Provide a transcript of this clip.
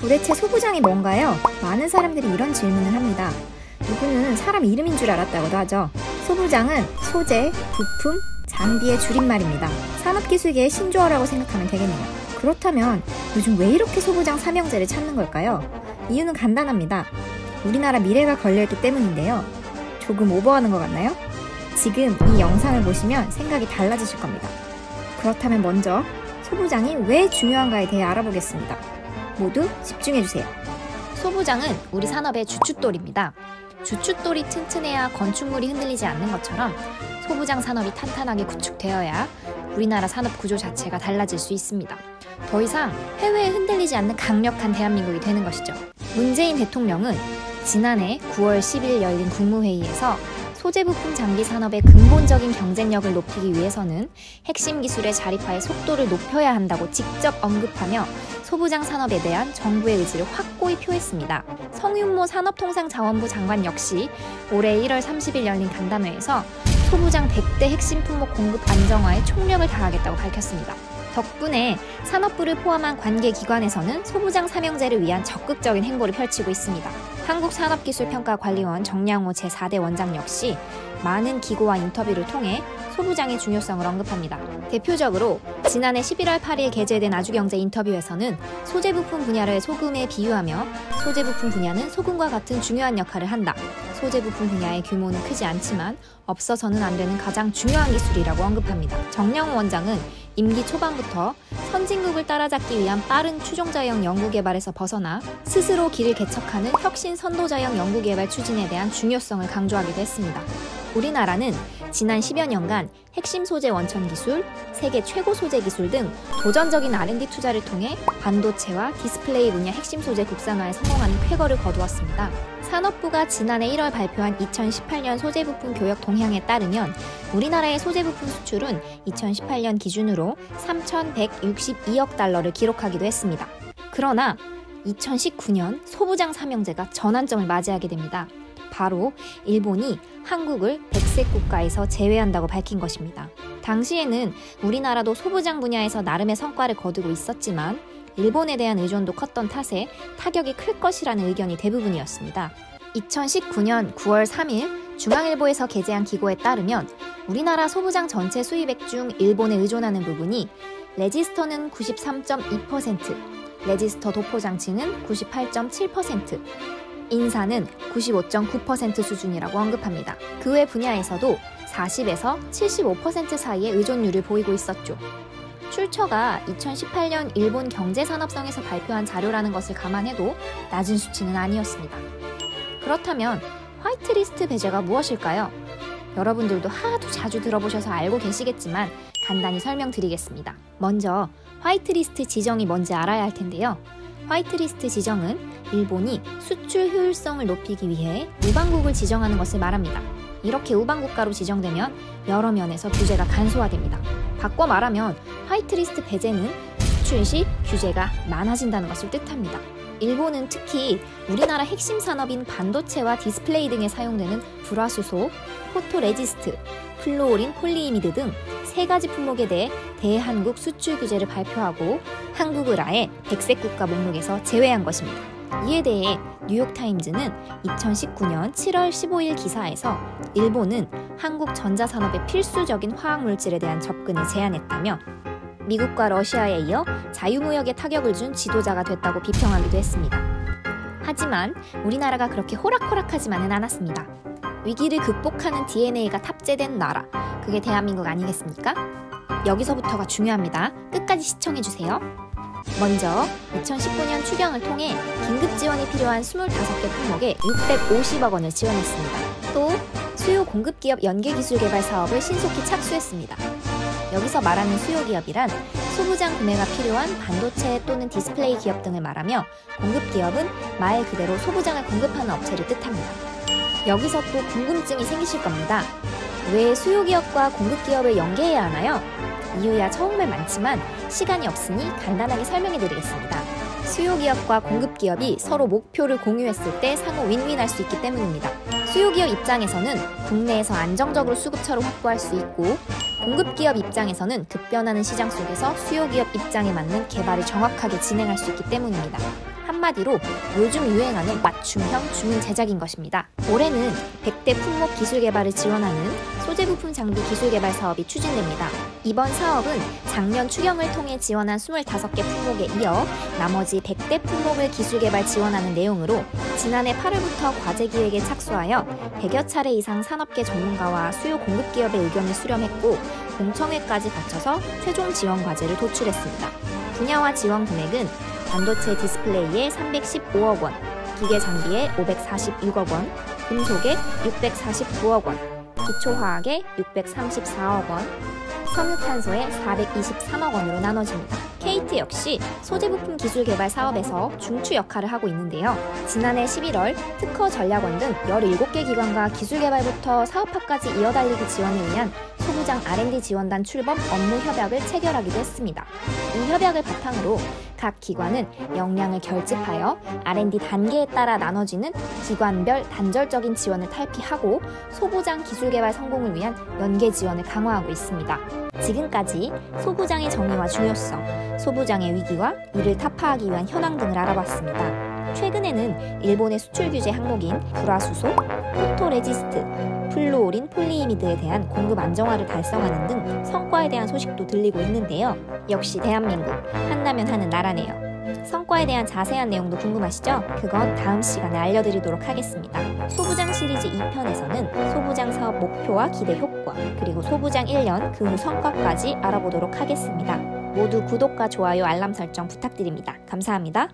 도대체 소부장이 뭔가요? 많은 사람들이 이런 질문을 합니다. 누구는 사람 이름인 줄 알았다고도 하죠. 소부장은 소재, 부품, 장비의 줄임말입니다. 산업기술계의 신조어라고 생각하면 되겠네요. 그렇다면 요즘 왜 이렇게 소부장 삼형제를 찾는 걸까요? 이유는 간단합니다. 우리나라 미래가 걸려있기 때문인데요. 조금 오버하는 것 같나요? 지금 이 영상을 보시면 생각이 달라지실 겁니다. 그렇다면 먼저 소부장이 왜 중요한가에 대해 알아보겠습니다. 모두 집중해주세요. 소부장은 우리 산업의 주춧돌입니다. 주춧돌이 튼튼해야 건축물이 흔들리지 않는 것처럼 소부장 산업이 탄탄하게 구축되어야 우리나라 산업 구조 자체가 달라질 수 있습니다. 더 이상 해외에 흔들리지 않는 강력한 대한민국이 되는 것이죠. 문재인 대통령은 지난해 9월 10일 열린 국무회의에서 소재 부품 장비 산업의 근본적인 경쟁력을 높이기 위해서는 핵심 기술의 자립화의 속도를 높여야 한다고 직접 언급하며 소부장 산업에 대한 정부의 의지를 확고히 표했습니다. 성윤모 산업통상자원부 장관 역시 올해 1월 30일 열린 간담회에서 소부장 100대 핵심 품목 공급 안정화에 총력을 다하겠다고 밝혔습니다. 덕분에 산업부를 포함한 관계기관에서는 소부장 삼형제를 위한 적극적인 행보를 펼치고 있습니다. 한국산업기술평가관리원 정량호 제4대 원장 역시 많은 기고와 인터뷰를 통해 소부장의 중요성을 언급합니다. 대표적으로 지난해 11월 8일 게재된 아주경제 인터뷰에서는 소재 부품 분야를 소금에 비유하며 소재 부품 분야는 소금과 같은 중요한 역할을 한다. 소재 부품 분야의 규모는 크지 않지만 없어서는 안 되는 가장 중요한 기술이라고 언급합니다. 정량호 원장은 임기 초반부터 선진국을 따라잡기 위한 빠른 추종자형 연구개발에서 벗어나 스스로 길을 개척하는 혁신 선도자형 연구개발 추진에 대한 중요성을 강조하기도 했습니다. 우리나라는 지난 10여 년간 핵심 소재 원천 기술, 세계 최고 소재 기술 등 도전적인 R&D 투자를 통해 반도체와 디스플레이 분야 핵심 소재 국산화에 성공하는 쾌거를 거두었습니다. 산업부가 지난해 1월 발표한 2018년 소재부품 교역 동향에 따르면 우리나라의 소재부품 수출은 2018년 기준으로 3,162억 달러를 기록하기도 했습니다. 그러나 2019년 소부장 삼형제가 전환점을 맞이하게 됩니다. 바로 일본이 한국을 백색 국가에서 제외한다고 밝힌 것입니다. 당시에는 우리나라도 소부장 분야에서 나름의 성과를 거두고 있었지만 일본에 대한 의존도 컸던 탓에 타격이 클 것이라는 의견이 대부분이었습니다. 2019년 9월 3일 중앙일보에서 게재한 기고에 따르면 우리나라 소부장 전체 수입액 중 일본에 의존하는 부분이 레지스터는 93.2%, 레지스터 도포장치는 98.7%, 인사는 95.9% 수준이라고 언급합니다. 그 외 분야에서도 40에서 75% 사이의 의존율을 보이고 있었죠. 출처가 2018년 일본 경제산업성에서 발표한 자료라는 것을 감안해도 낮은 수치는 아니었습니다. 그렇다면 화이트리스트 배제가 무엇일까요? 여러분들도 하도 자주 들어보셔서 알고 계시겠지만 간단히 설명드리겠습니다. 먼저 화이트리스트 지정이 뭔지 알아야 할 텐데요. 화이트리스트 지정은 일본이 수출 효율성을 높이기 위해 우방국을 지정하는 것을 말합니다. 이렇게 우방국가로 지정되면 여러 면에서 규제가 간소화됩니다. 바꿔 말하면 화이트리스트 배제는 수출 시 규제가 많아진다는 것을 뜻합니다. 일본은 특히 우리나라 핵심 산업인 반도체와 디스플레이 등에 사용되는 불화수소, 포토레지스트, 플루오린 폴리이미드 등 3가지 품목에 대해 대한국 수출 규제를 발표하고 한국을 아예 백색 국가 목록에서 제외한 것입니다. 이에 대해 뉴욕타임즈는 2019년 7월 15일 기사에서 일본은 한국 전자산업의 필수적인 화학물질에 대한 접근을 제한했다며 미국과 러시아에 이어 자유무역에 타격을 준 지도자가 됐다고 비평하기도 했습니다. 하지만 우리나라가 그렇게 호락호락하지만은 않았습니다. 위기를 극복하는 DNA가 탑재된 나라, 그게 대한민국 아니겠습니까? 여기서부터가 중요합니다. 끝까지 시청해주세요. 먼저 2019년 추경을 통해 긴급 지원이 필요한 25개 품목에 650억 원을 지원했습니다. 또 수요 공급기업 연계기술 개발 사업을 신속히 착수했습니다. 여기서 말하는 수요기업이란 소부장 구매가 필요한 반도체 또는 디스플레이 기업 등을 말하며 공급기업은 말 그대로 소부장을 공급하는 업체를 뜻합니다. 여기서 또 궁금증이 생기실 겁니다. 왜 수요기업과 공급기업을 연계해야 하나요? 이유야 정말 많지만 시간이 없으니 간단하게 설명해드리겠습니다. 수요기업과 공급기업이 서로 목표를 공유했을 때 상호 윈윈할 수 있기 때문입니다. 수요기업 입장에서는 국내에서 안정적으로 수급처를 확보할 수 있고 공급기업 입장에서는 급변하는 시장 속에서 수요기업 입장에 맞는 개발을 정확하게 진행할 수 있기 때문입니다. 한마디로 요즘 유행하는 맞춤형 주문 제작인 것입니다. 올해는 100대 품목 기술 개발을 지원하는 소재 부품 장비 기술 개발 사업이 추진됩니다. 이번 사업은 작년 추경을 통해 지원한 25개 품목에 이어 나머지 100대 품목을 기술 개발 지원하는 내용으로 지난해 8월부터 과제 기획에 착수하여 100여 차례 이상 산업계 전문가와 수요 공급 기업의 의견을 수렴했고 공청회까지 거쳐서 최종 지원 과제를 도출했습니다. 분야와 지원 금액은 반도체 디스플레이에 315억 원, 기계 장비에 546억 원, 금속에 649억 원, 기초화학에 634억 원, 석유탄소에 423억 원으로 나눠집니다. KT 역시 소재부품 기술 개발 사업에서 중추 역할을 하고 있는데요. 지난해 11월 특허 전략원 등 17개 기관과 기술 개발부터 사업화까지 이어달리기 지원을 위한 소부장 R&D 지원단 출범 업무 협약을 체결하기도 했습니다. 이 협약을 바탕으로 각 기관은 역량을 결집하여 R&D 단계에 따라 나눠지는 기관별 단절적인 지원을 탈피하고 소부장 기술 개발 성공을 위한 연계 지원을 강화하고 있습니다. 지금까지 소부장의 정의와 중요성, 소부장의 위기와 이를 타파하기 위한 현황 등을 알아봤습니다. 최근에는 일본의 수출 규제 항목인 불화수소, 포토레지스트, 플루오린 폴리이미드에 대한 공급 안정화를 달성하는 등 성과에 대한 소식도 들리고 있는데요. 역시 대한민국, 한다면 하는 나라네요. 성과에 대한 자세한 내용도 궁금하시죠? 그건 다음 시간에 알려드리도록 하겠습니다. 소부장 시리즈 2편에서는 소부장 사업 목표와 기대 효과, 그리고 소부장 1년 그 후 성과까지 알아보도록 하겠습니다. 모두 구독과 좋아요, 알람 설정 부탁드립니다. 감사합니다.